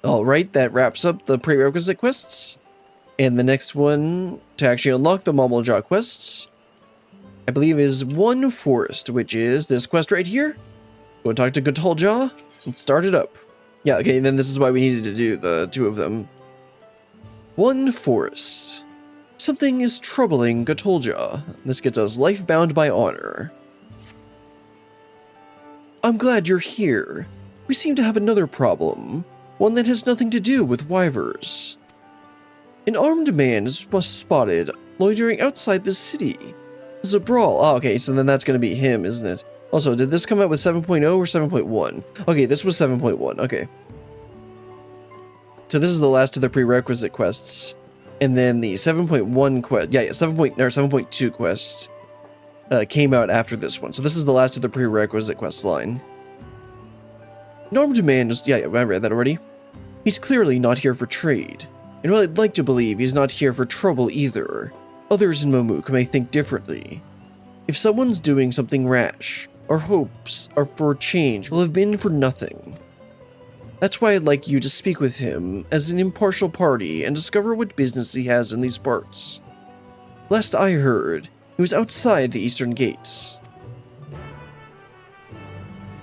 Alright, that wraps up the prerequisite quests. And the next one, to actually unlock the Mamool Ja quests, I believe is one forest, which is this quest right here. Go and talk to Mamool Ja and start it up. Yeah, okay, and then this is why we needed to do the two of them. One forest. Something is troubling Mamool Ja. This gets us life bound by honor. I'm glad you're here. We seem to have another problem. One that has nothing to do with wyvers. An armed man was spotted loitering outside the city. There's a brawl. Oh, okay, so then that's going to be him, isn't it? Also, did this come out with 7.0 or 7.1? Okay, this was 7.1, okay. So this is the last of the prerequisite quests. And then the 7.1 quest, 7.2 quest came out after this one. So this is the last of the prerequisite quest line. An armed man just, I read that already. He's clearly not here for trade. And while I'd like to believe he's not here for trouble either, others in Mamook may think differently. If someone's doing something rash, our hopes are for change will have been for nothing. That's why I'd like you to speak with him as an impartial party and discover what business he has in these parts. Last I heard, he was outside the eastern gates.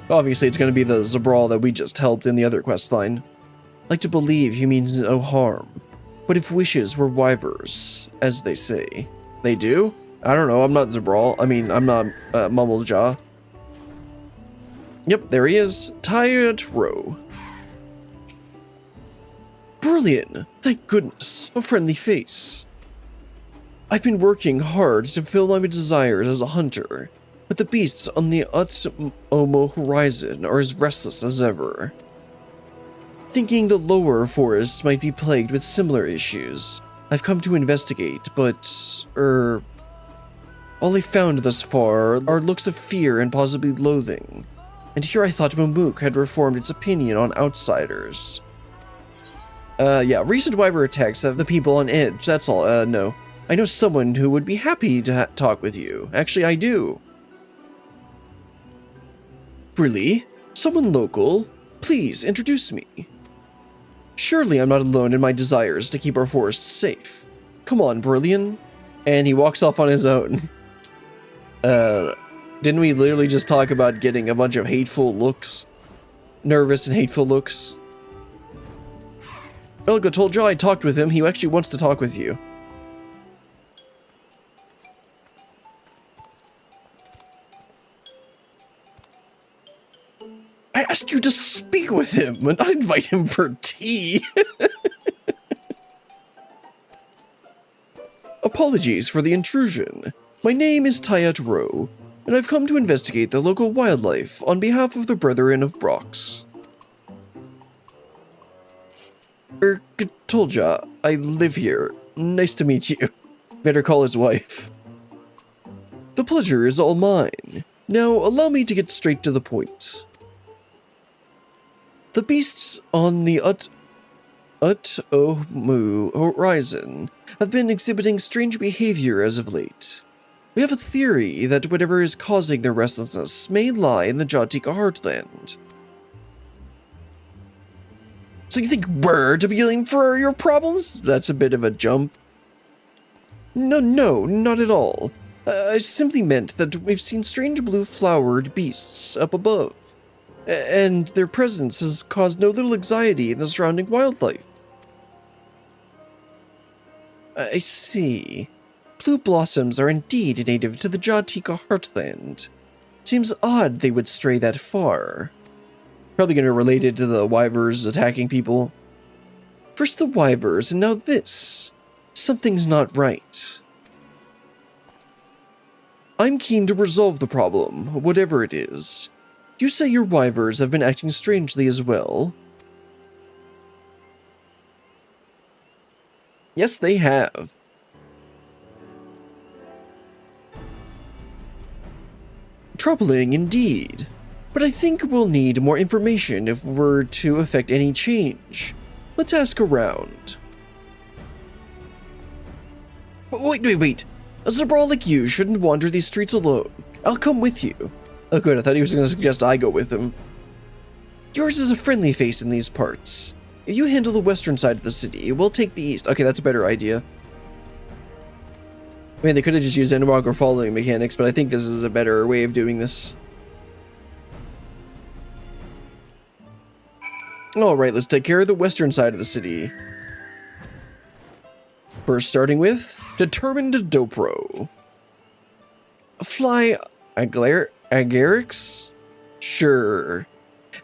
Obviously, it's going to be the Zabral that we just helped in the other quest line. Like to believe he means no harm. But if wishes were wyvers, as they say. They do? I don't know, I'm not Zabral. I mean, I'm not Mamool Ja. Yep, there he is. Tired Row. Brilliant! Thank goodness, a friendly face. I've been working hard to fill my desires as a hunter, but the beasts on the Utmost horizon are as restless as ever. Thinking the lower forests might be plagued with similar issues, I've come to investigate, but, all I found thus far are looks of fear and possibly loathing. And here I thought Mamook had reformed its opinion on outsiders. Recent wyver attacks have the people on edge, that's all, no. I know someone who would be happy to talk with you. Actually, I do. Really? Someone local? Please, introduce me. Surely I'm not alone in my desires to keep our forests safe. Come on, Brilliant. And he walks off on his own. Didn't we literally just talk about getting a bunch of hateful looks? Nervous and hateful looks? Well, Mamool Ja, I talked with him. He actually wants to talk with you. I asked you to speak with him and not invite him for tea. Apologies for the intrusion. My name is Tired Row, and I've come to investigate the local wildlife on behalf of the Brethren of Brox. Mamool Ja, I live here. Nice to meet you. Better call his wife. The pleasure is all mine. Now, allow me to get straight to the point. The beasts on the Utmost horizon have been exhibiting strange behavior as of late. We have a theory that whatever is causing their restlessness may lie in the Jatika heartland. So you think we're to be dealing for your problems? That's a bit of a jump. No, not at all. I simply meant that we've seen strange blue-flowered beasts up above. And their presence has caused no little anxiety in the surrounding wildlife. I see. Blue blossoms are indeed native to the Jatika heartland. Seems odd they would stray that far. Probably going to relate it to the wyvers attacking people. First the wyvers, and now this. Something's not right. I'm keen to resolve the problem, whatever it is. You say your wyvers have been acting strangely as well? Yes, they have. Troubling indeed. But I think we'll need more information if we're to effect any change. Let's ask around. Wait. A Zabral like you shouldn't wander these streets alone. I'll come with you. Oh good, I thought he was going to suggest I go with him. Yours is a friendly face in these parts. If you handle the western side of the city, we'll take the east. Okay, that's a better idea. I mean, they could have just used Endwalker following mechanics, but I think this is a better way of doing this. Alright, let's take care of the western side of the city. First, starting with Determined Dopro. Fly Agarix? Sure.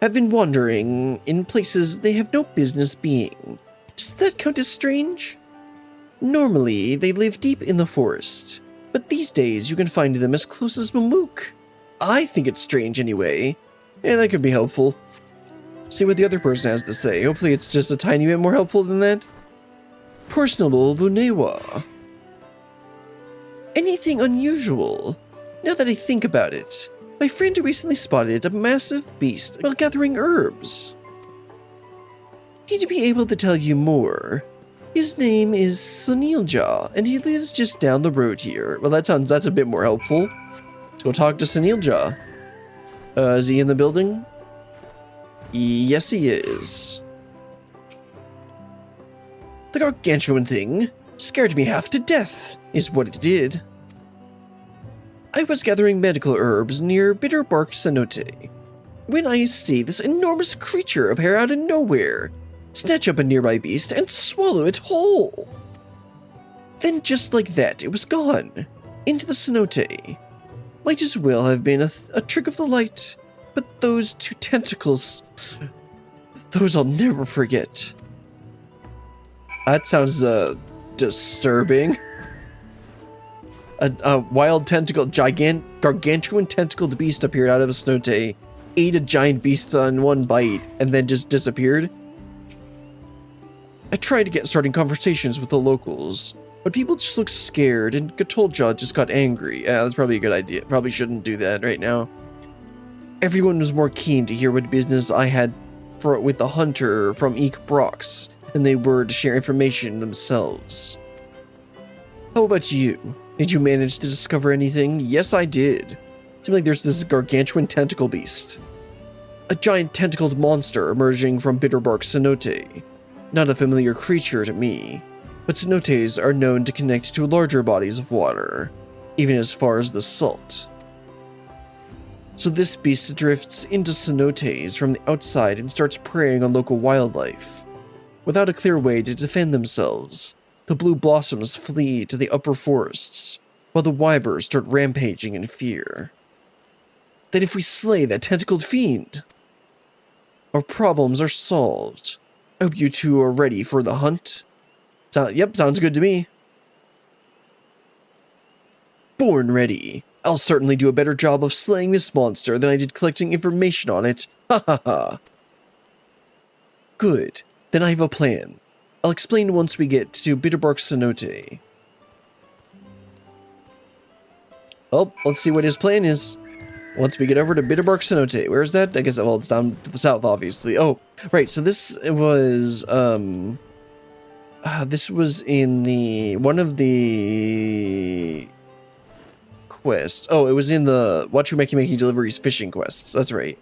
Have been wandering in places they have no business being. Does that count as strange? Normally, they live deep in the forest, but these days you can find them as close as Mamook. I think it's strange anyway. Yeah, that could be helpful. See what the other person has to say. Hopefully it's just a tiny bit more helpful than that. Personable Bunewa. Anything unusual? Now that I think about it, my friend recently spotted a massive beast while gathering herbs. He'd be able to tell you more. His name is Mamool Ja, and he lives just down the road here. Well, that's a bit more helpful. Let's go talk to Mamool Ja. Is he in the building? Yes, he is. The gargantuan thing scared me half to death, is what it did. I was gathering medical herbs near Bitterbark Cenote when I see this enormous creature appear out of nowhere, snatch up a nearby beast, and swallow it whole. Then just like that, it was gone, into the cenote. Might as well have been a trick of the light, but those two tentacles, those I'll never forget. That sounds, disturbing. A wild tentacle, gargantuan tentacled beast appeared out of a cenote, ate a giant beast on one bite, and then just disappeared. I tried to get starting conversations with the locals, but people just looked scared, and Gatolja just got angry. Yeah, that's probably a good idea. Probably shouldn't do that right now. Everyone was more keen to hear what business I had with the hunter from Eek Brox than they were to share information themselves. How about you? Did you manage to discover anything? Yes, I did. Seems like there's this gargantuan tentacle beast. A giant tentacled monster emerging from Bitterbark Cenote. Not a familiar creature to me, but cenotes are known to connect to larger bodies of water, even as far as the salt. So this beast drifts into cenotes from the outside and starts preying on local wildlife. Without a clear way to defend themselves, the blue blossoms flee to the upper forests, while the wyverns start rampaging in fear. That if we slay that tentacled fiend, our problems are solved. I hope you two are ready for the hunt. Yep, sounds good to me. Born ready. I'll certainly do a better job of slaying this monster than I did collecting information on it. Ha ha ha. Good. Then I have a plan. I'll explain once we get to Bitterbark Cenote. Oh, let's see what his plan is. Once we get over to Bitterbark Cenote. Where is that? I guess, well, it's down to the south, obviously. Oh, right, so this was, this was in the, one of the quests. Oh, it was in the Watch Your Makey Deliveries fishing quests. That's right.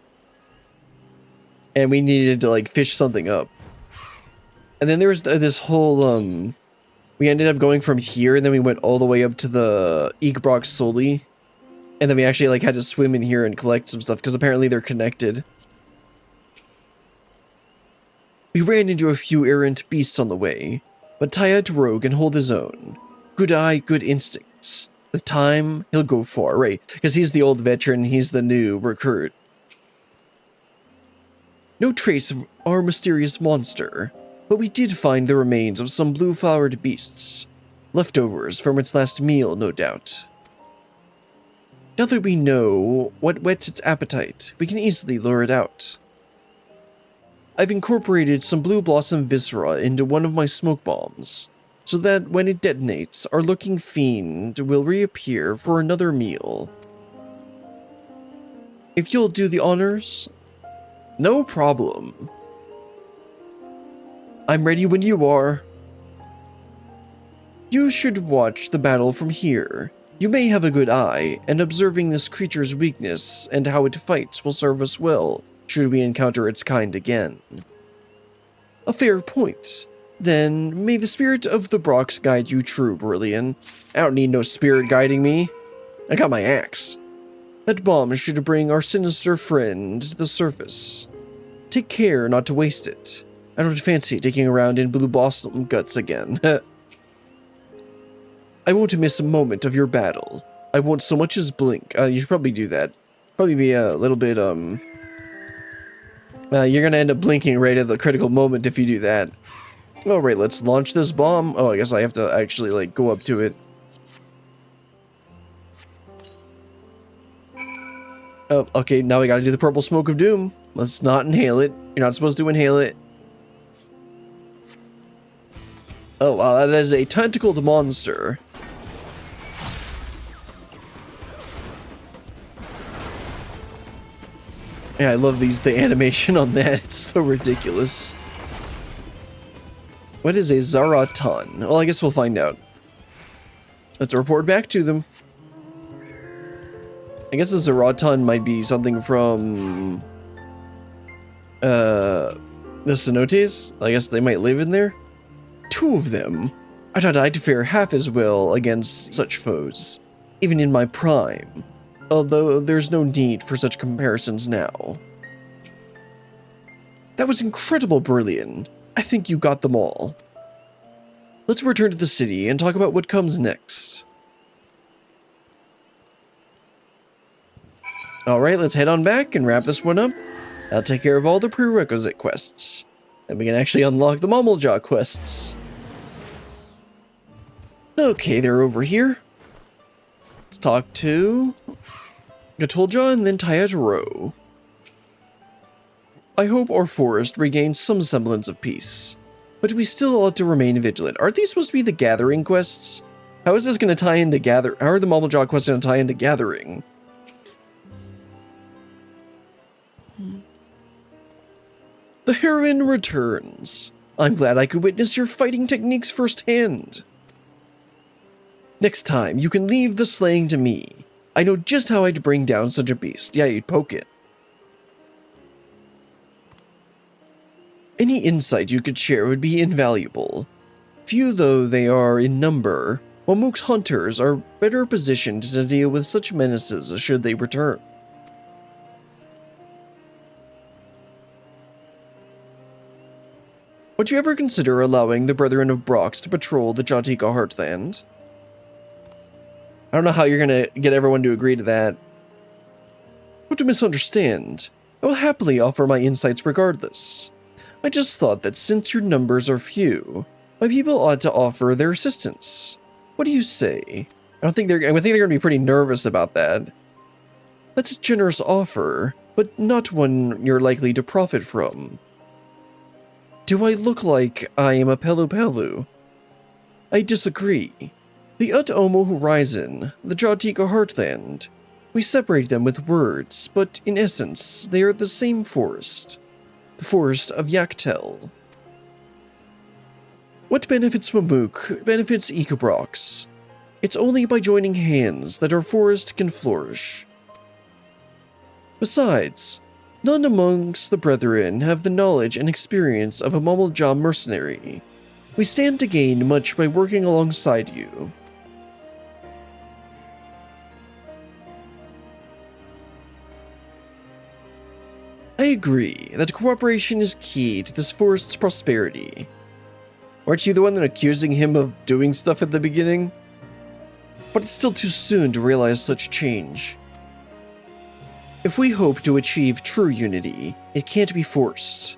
And we needed to, like, fish something up. And then there was this whole, we ended up going from here, and then we went all the way up to the Eekbrox Soli. And then we actually, like, had to swim in here and collect some stuff, because apparently they're connected. We ran into a few errant beasts on the way, but Tyat Rogue can hold his own. Good eye, good instincts. With time, he'll go far, right? Because he's the old veteran, he's the new recruit. No trace of our mysterious monster, but we did find the remains of some blue-flowered beasts. Leftovers from its last meal, no doubt. Now that we know what whets its appetite, we can easily lure it out. I've incorporated some blue blossom viscera into one of my smoke bombs, so that when it detonates, our looking fiend will reappear for another meal. If you'll do the honors, no problem. I'm ready when you are. You should watch the battle from here. You may have a good eye, and observing this creature's weakness and how it fights will serve us well, should we encounter its kind again. A fair point. Then may the spirit of the Brox guide you true, Brillian. I don't need no spirit guiding me. I got my axe. That bomb should bring our sinister friend to the surface. Take care not to waste it. I don't fancy digging around in Blue Blossom guts again. I won't miss a moment of your battle. I won't so much as blink. You should probably do that. Probably be a little bit, you're gonna end up blinking right at the critical moment if you do that. Alright, let's launch this bomb. Oh, I guess I have to actually, like, go up to it. Oh, okay, now we gotta do the purple smoke of doom. Let's not inhale it. You're not supposed to inhale it. Oh, wow, that is a tentacled monster. Yeah, I love the animation on that. It's so ridiculous. What is a Zaraton? Well, I guess we'll find out. Let's report back to them. I guess a Zaraton might be something from the cenotes. I guess they might live in there. 2 of them. I thought I'd fare half as well against such foes, even in my prime. Although there's no need for such comparisons now. That was incredible, Brilliant. I think you got them all. Let's return to the city and talk about what comes next. Alright, let's head on back and wrap this one up. I'll take care of all the prerequisite quests. Then we can actually unlock the Mamool Ja quests. Okay, they're over here. Let's talk to Gatolja and then Tyadro. I hope our forest regains some semblance of peace, but we still ought to remain vigilant. Aren't these supposed to be the gathering quests? How is this going to tie into gather? How are the Mamool Ja quests going to tie into gathering? The heroine returns. I'm glad I could witness your fighting techniques firsthand. Next time, you can leave the slaying to me. I know just how I'd bring down such a beast. Yeah, you'd poke it. Any insight you could share would be invaluable. Few though they are in number, Mamook's hunters are better positioned to deal with such menaces should they return. Would you ever consider allowing the Brethren of Brox to patrol the Jatika Heartland? I don't know how you're gonna get everyone to agree to that. Not to misunderstand, I will happily offer my insights regardless. I just thought that since your numbers are few, my people ought to offer their assistance. What do you say? I think they're gonna be pretty nervous about that. That's a generous offer, but not one you're likely to profit from. Do I look like I am a Pelu? I disagree. The Ut-Omo Horizon, the Jatika Heartland. We separate them with words, but in essence, they are the same forest. The forest of Yaktel. What benefits Mamook benefits Ecobrox. It's only by joining hands that our forest can flourish. Besides, none amongst the brethren have the knowledge and experience of a Mamool Ja mercenary. We stand to gain much by working alongside you. I agree that cooperation is key to this forest's prosperity. Weren't you the one accusing him of doing stuff at the beginning? But it's still too soon to realize such change. If we hope to achieve true unity, it can't be forced.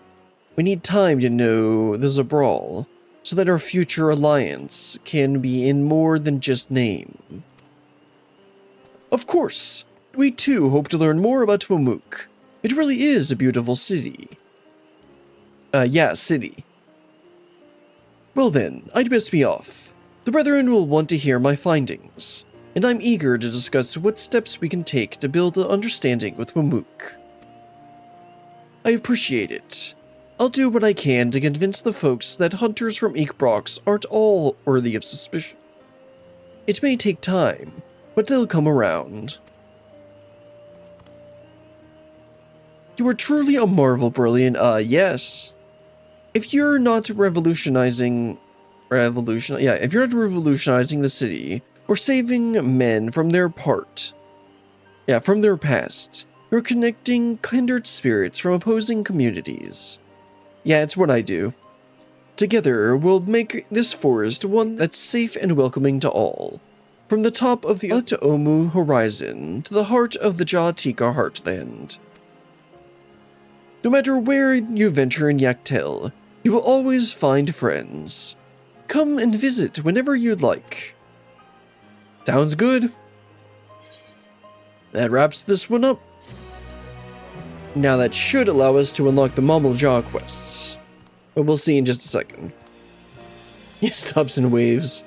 We need time to know the Zabral, so that our future alliance can be in more than just name. Of course, we too hope to learn more about Mamook. It really is a beautiful city. Yeah, city. Well then, I'd best be off. The brethren will want to hear my findings, and I'm eager to discuss what steps we can take to build an understanding with Mamook. I appreciate it. I'll do what I can to convince the folks that hunters from Ecobrox aren't all worthy of suspicion. It may take time, but they'll come around. You are truly a marvel, Brilliant. Yes. if you're not revolutionizing the city or saving men from their past, you're connecting kindred spirits from opposing communities. Yeah, it's what I do. Together, we'll make this forest one that's safe and welcoming to all. From the top of the Omu horizon to the heart of the Jatika heartland. No matter where you venture in Yaktel, you will always find friends. Come and visit whenever you'd like. Sounds good. That wraps this one up. Now that should allow us to unlock the Mamool Ja quests. But we'll see in just a second. He stops and waves.